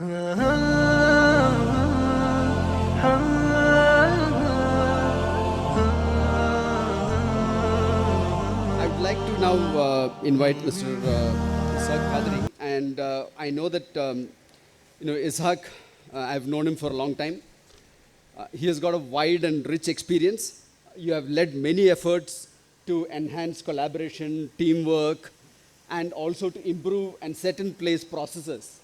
would like to now invite Mr. Ishaq Quadri, and I know that Ishaq. I've known him for a long time. He has got a wide and rich experience. You have led many efforts to enhance collaboration, teamwork, and also to improve and set in place processes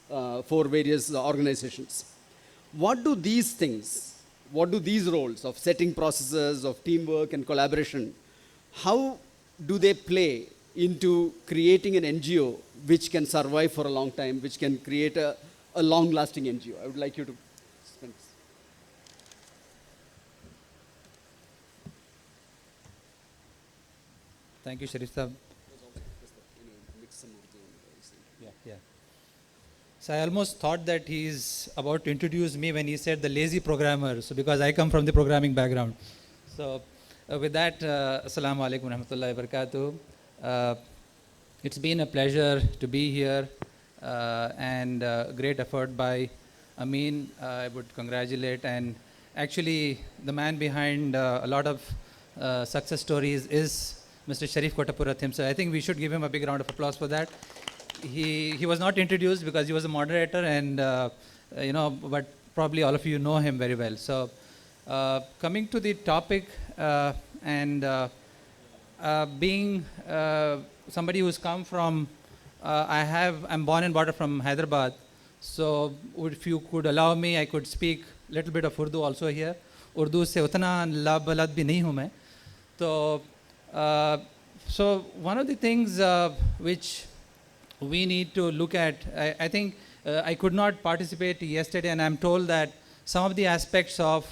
for various organizations. What do these things, what do these roles of setting processes, of teamwork and collaboration, how do they play into creating an NGO which can survive for a long time, which can create a long-lasting NGO? I would like you to spend. Thank you, Sharif Sahab. Yeah. So I almost thought that he's about to introduce me when he said the lazy programmer. So because I come from the programming background. So with that, Assalamu alaikum wa rahmatullahi wa barakatuh. It's been a pleasure to be here and great effort by Amin. I would congratulate, and actually the man behind a lot of success stories is Mr. Sharif Quadri. So I think we should give him a big round of applause for that. He was not introduced because he was a moderator, and but probably all of you know him very well. So coming to the topic, and being somebody who's come from, I'm born and brought up from Hyderabad. So if you could allow me, I could speak a little bit of Urdu also here. Urdu se utna la balad bhi nahi hu main. So one of the things which we need to look at, I think I could not participate yesterday, and I'm told that some of the aspects of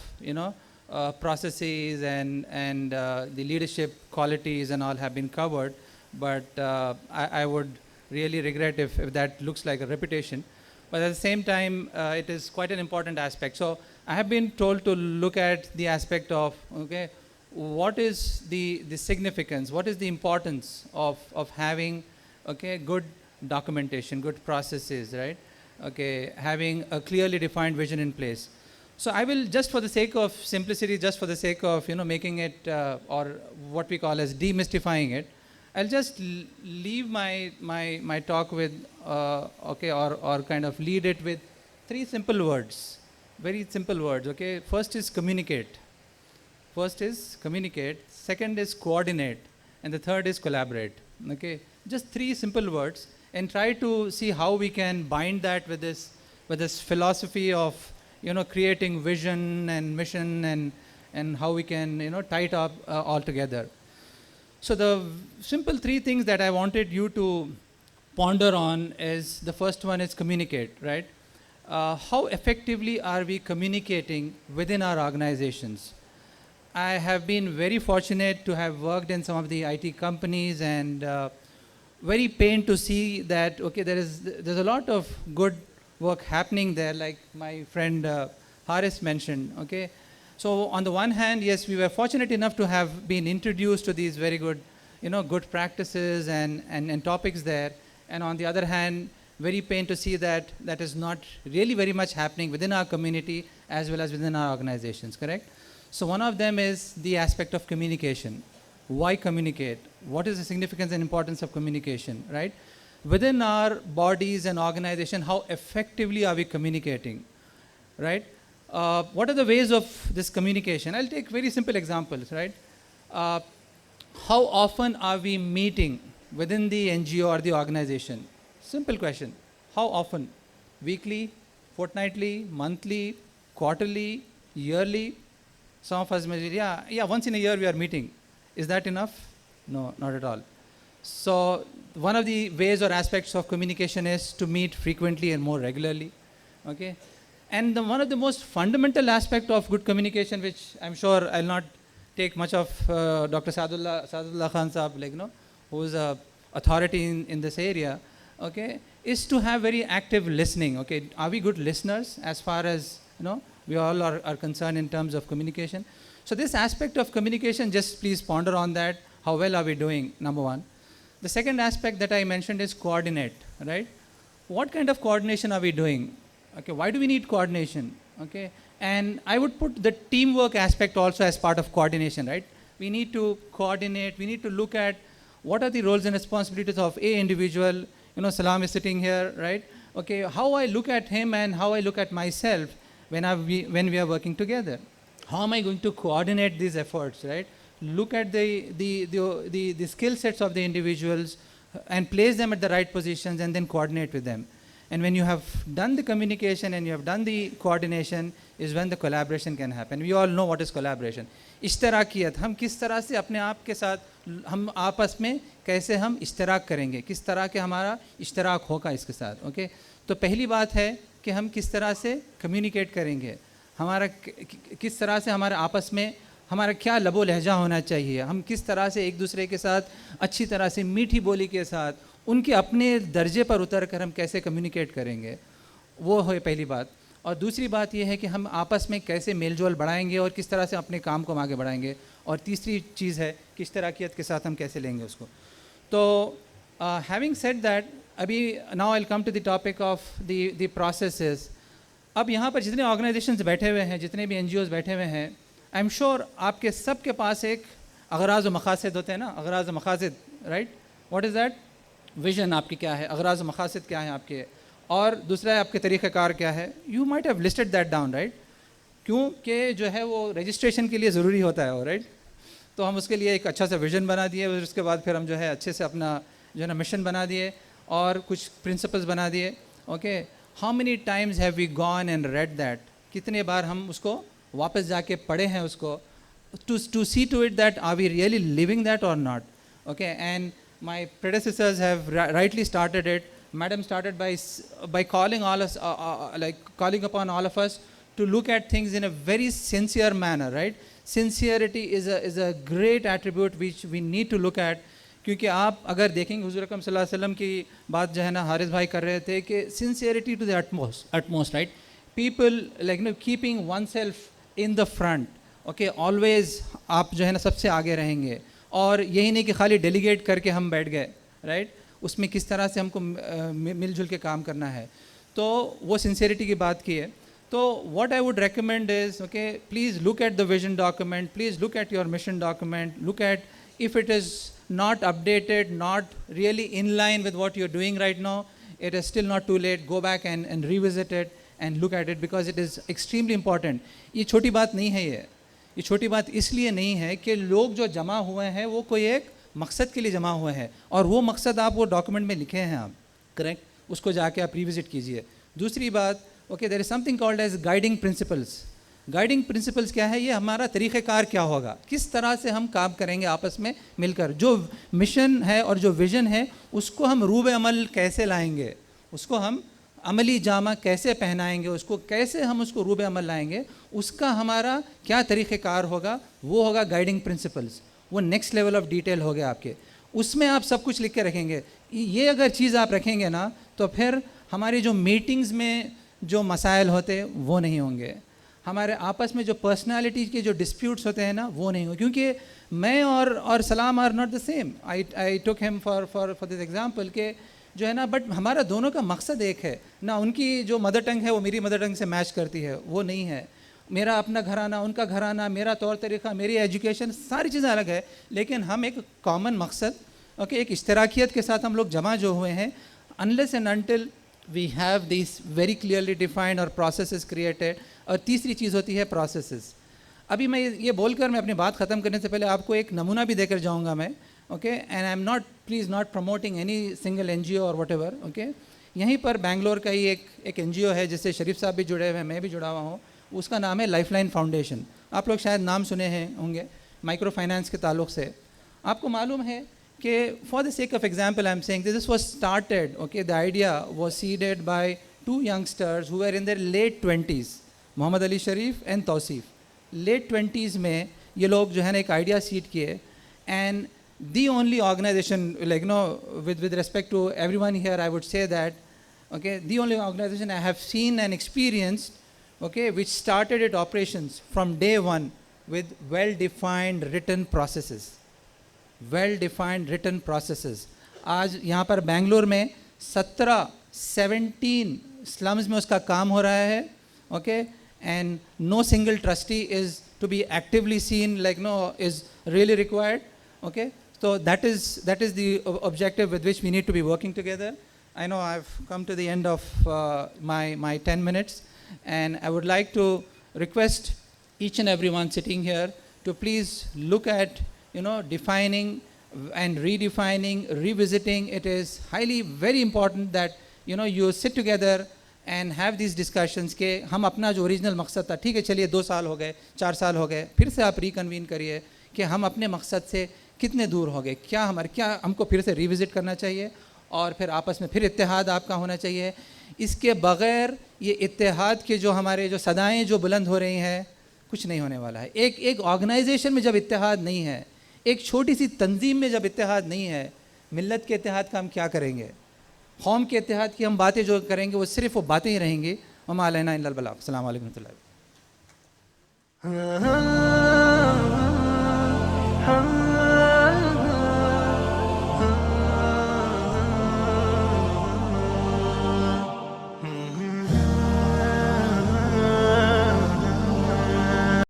processes and the leadership qualities and all have been covered, but I would really regret if that looks like a repetition. But at the same time, it is quite an important aspect. So I have been told to look at the aspect of, okay, what is the significance, what is the importance of having, okay, good documentation, good processes, right? Okay, having a clearly defined vision in place. So I will, just for the sake of simplicity, just for the sake of making it or what we call as demystifying it, I'll just leave my talk with okay, or kind of lead it with 3 simple words, very simple words. Okay, first is communicate. Second is coordinate, and the third is collaborate. Okay, just 3 simple words, and try to see how we can bind that with this philosophy of creating vision and mission, and how we can tie it up all together. So the simple 3 things that I wanted you to ponder on is, the first one is communicate, right? How effectively are we communicating within our organizations? I have been very fortunate to have worked in some of the IT companies, and very pained to see that, okay, there's a lot of good work happening there, like my friend Haris mentioned, okay. So on the one hand, yes, we were fortunate enough to have been introduced to these very good, good practices and topics there. And on the other hand, very pained to see that that is not really very much happening within our community as well as within our organizations, correct? So one of them is the aspect of communication. Why communicate? What is the significance and importance of communication, right? Within our bodies and organization, how effectively are we communicating, right? What are the ways of this communication? I'll take very simple examples, right? How often are we meeting within the NGO or the organization? Simple question. How often? Weekly, fortnightly, monthly, quarterly, yearly? Some of us may say, yeah, once in a year we are meeting. Is that enough? No, not at all. So one of the ways or aspects of communication is to meet frequently and more regularly, okay? And one of the most fundamental aspect of good communication, which I'm sure I'll not take much of Dr. Sadullah Khan Sahab, who is a authority in this area, okay, is to have very active listening, okay? Are we good listeners as far as, we all are concerned in terms of communication? So this aspect of communication, just please ponder on that. How well are we doing, number one. The second aspect that I mentioned is coordinate, right? What kind of coordination are we doing? Okay, why do we need coordination? Okay, and I would put the teamwork aspect also as part of coordination, right? We need to coordinate, we need to look at what are the roles and responsibilities of a individual. You know, Salam is sitting here, right? Okay, how I look at him and how I look at myself when we are working together. How am I going to coordinate these efforts, right? Look at the skill sets of the individuals and place them at the right positions and then coordinate with them. And when you have done the communication and you have done the coordination is when the collaboration can happen. We all know what is collaboration. इश्तराकियत, हम किस तरह से अपने आप के साथ हम आपस में कैसे हम इश्तराक करेंगे, किस तरह के हमारा इश्तराक होगा इसके साथ. ओके, तो पहली बात है कि हम किस तरह से कम्युनिकेट करेंगे, हमारा किस तरह से हमारे आपस में हमारा क्या लबो लहजा होना चाहिए, हम किस तरह से एक दूसरे के साथ अच्छी तरह से मीठी बोली के साथ उनके अपने दर्जे पर उतर कर हम कैसे कम्युनिकेट करेंगे, वो है पहली बात. और दूसरी बात ये है कि हम आपस में कैसे मेलजोल बढ़ाएंगे और किस तरह से अपने काम को आगे बढ़ाएंगे. और तीसरी चीज़ है कि इश्तराकियत के साथ हम कैसे लेंगे उसको. तो हैविंग सेड दैट, अभी now I will come to the topic of the processes. अब यहाँ पर जितने ऑर्गेनाइजेशंस बैठे हुए हैं, जितने भी NGOs बैठे हुए हैं, आई एम श्योर आपके सब के पास एक अगराज़ व मकासद होते हैं ना, अगराज़ व मकासद, right? What is that? Vision आपकी क्या है, अगराज़ व मकासद क्या है आपके, और दूसरा है आपके तरीक़ाकार क्या है. You might have listed that down, right? क्योंकि जो है वो रजिस्ट्रेशन के लिए ज़रूरी होता है वो, राइट? तो हम उसके लिए एक अच्छा सा विजन बना दिए, उसके बाद फिर हम जो है अच्छे से अपना जो है ना मिशन बना दिए और कुछ प्रिंसिपल्स बना दिए. Okay, how many times have we gone and read that, कितने बार हम उसको वापस जाके पढ़े हैं उसको, to see to it that are we really living that or not. Okay, and my predecessors have rightly started it. Madam started by calling all us, calling upon all of us to look at things in a very sincere manner, right? Sincerity is a great attribute which we need to look at. क्योंकि आप अगर देखेंगे हुज़ूर अकरम सल्लल्लाहु अलैहि वसल्लम की बात जो है ना हारिस भाई कर रहे थे कि sincerity to the utmost, right? People like keeping oneself in the front. Okay, always आप जो है ना सबसे आगे रहेंगे. और यही नहीं कि खाली डेलीगेट करके हम बैठ गए, राइट? उसमें किस तरह से हमको मिलजुल के काम करना है. तो वो सिंसेरिटी की बात की है. तो what I would recommend is, okay, please look at the vision document, please look at your mission document, look at if it is not updated, not really in line with what you're doing right now, it is still not too late. Go back and revisit it and look at it because it is extremely important. ये छोटी बात नहीं है. ये छोटी बात इसलिए नहीं है कि लोग जो जमा हुए हैं वो कोई एक मकसद के लिए जमा हुए हैं और वो मकसद आप वो डॉक्यूमेंट में लिखे हैं आप, करेक्ट? उसको जाके आप रिविजिट कीजिए. दूसरी बात, okay, there is something called as guiding principles. Guiding principles क्या है? ये हमारा तरीक़ेकार क्या होगा, किस तरह से हम काम करेंगे आपस में मिलकर. जो मिशन है और जो विज़न है उसको हम रूब अमल कैसे लाएंगे, उसको हम अमली जामा कैसे पहनाएंगे, उसको कैसे हम उसको रूब अमल लाएंगे, उसका हमारा क्या तरीक़ेकार होगा, वो होगा गाइडिंग प्रिंसिपल्स. वो नेक्स्ट लेवल ऑफ डिटेल हो गया आपके. उसमें आप सब कुछ लिख के रखेंगे. ये अगर चीज़ आप रखेंगे ना तो फिर हमारी जो मीटिंग्स में जो मसाइल होते वो नहीं होंगे, हमारे आपस में जो पर्सनालिटी के जो डिस्प्यूट्स होते हैं ना वो नहीं होंगे. क्योंकि मैं और Salaam are not the same. I took him for this example के जो है ना, बट हमारा दोनों का मकसद एक है ना. उनकी जो मदर टंग है वो मेरी मदर टंग से मैच करती है, वो नहीं है. मेरा अपना घराना, उनका घराना, मेरा तौर तरीक़ा, मेरी एजुकेशन, सारी चीज़ें अलग है, लेकिन हम एक कॉमन मकसद, ओके, एक इश्तराकियत के साथ हम लोग जमा जो हुए हैं. Unless and until we have this very clearly defined और प्रोसेसेस क्रिएटेड. और तीसरी चीज़ होती है प्रोसेसेस. अभी मैं ये बोलकर मैं अपनी बात ख़त्म करने से पहले आपको एक नमूना भी देकर जाऊँगा मैं, okay. And I am not, please not promoting any single NGO और वट एवर, ओके. यहीं पर बैंगलोर का ही एक NGO है जिससे शरीफ साहब भी जुड़े हुए हैं, मैं भी जुड़ा हुआ हूँ. उसका नाम है लाइफलाइन फाउंडेशन. आप लोग शायद नाम सुने हैं होंगे, माइक्रो फाइनेंस के ताल्लुक़ से. आपको मालूम है कि for the sake of example I am saying this was started, okay, the idea was seeded by 2 youngsters who were in their late 20s, Mohammed Ali Sharif and Tauseef. Late 20s में ये लोग जो है ना एक आइडिया सीड किए. And the only organization, like with respect to everyone here, I would say that, okay, the only organization I have seen and experienced, okay, which started its operations from day one with well-defined written processes. Well-defined written processes. आज यहाँ पर बैंगलोर में 17 slums में उसका काम हो रहा है, okay, and no single trustee is to be actively seen like no is really required, okay. So that is the objective with which we need to be working together. I know I've come to the end of my 10 minutes, and I would like to request each and everyone sitting here to please look at, you know, defining and redefining, revisiting. It is highly very important that, you know, you sit together and have these discussions के हम अपना जो original मकसद था, ठीक है चलिए 2 साल हो गए, 4 साल हो गए, फिर से आप रिकन्वीन करिए कि हम अपने मकसद से कितने दूर हो गए, क्या हमको फिर से रिविज़िट करना चाहिए, और फिर आपस में फिर इत्तेहाद आपका होना चाहिए. इसके बग़ैर ये इत्तेहाद के जो हमारे जो सदाएँ जो बुलंद हो रही हैं, कुछ नहीं होने वाला है. एक ऑर्गेनाइजेशन में जब इत्तेहाद नहीं है, एक छोटी सी तंजीम में जब इत्तेहाद नहीं है, मिल्लत के इत्तेहाद का हम क्या करेंगे? कौम के इत्तेहाद की हम बातें जो करेंगे वो सिर्फ वो बातें ही रहेंगी. वमा अलैना इल्लल बलाग. अस्सलामु अलैकुम.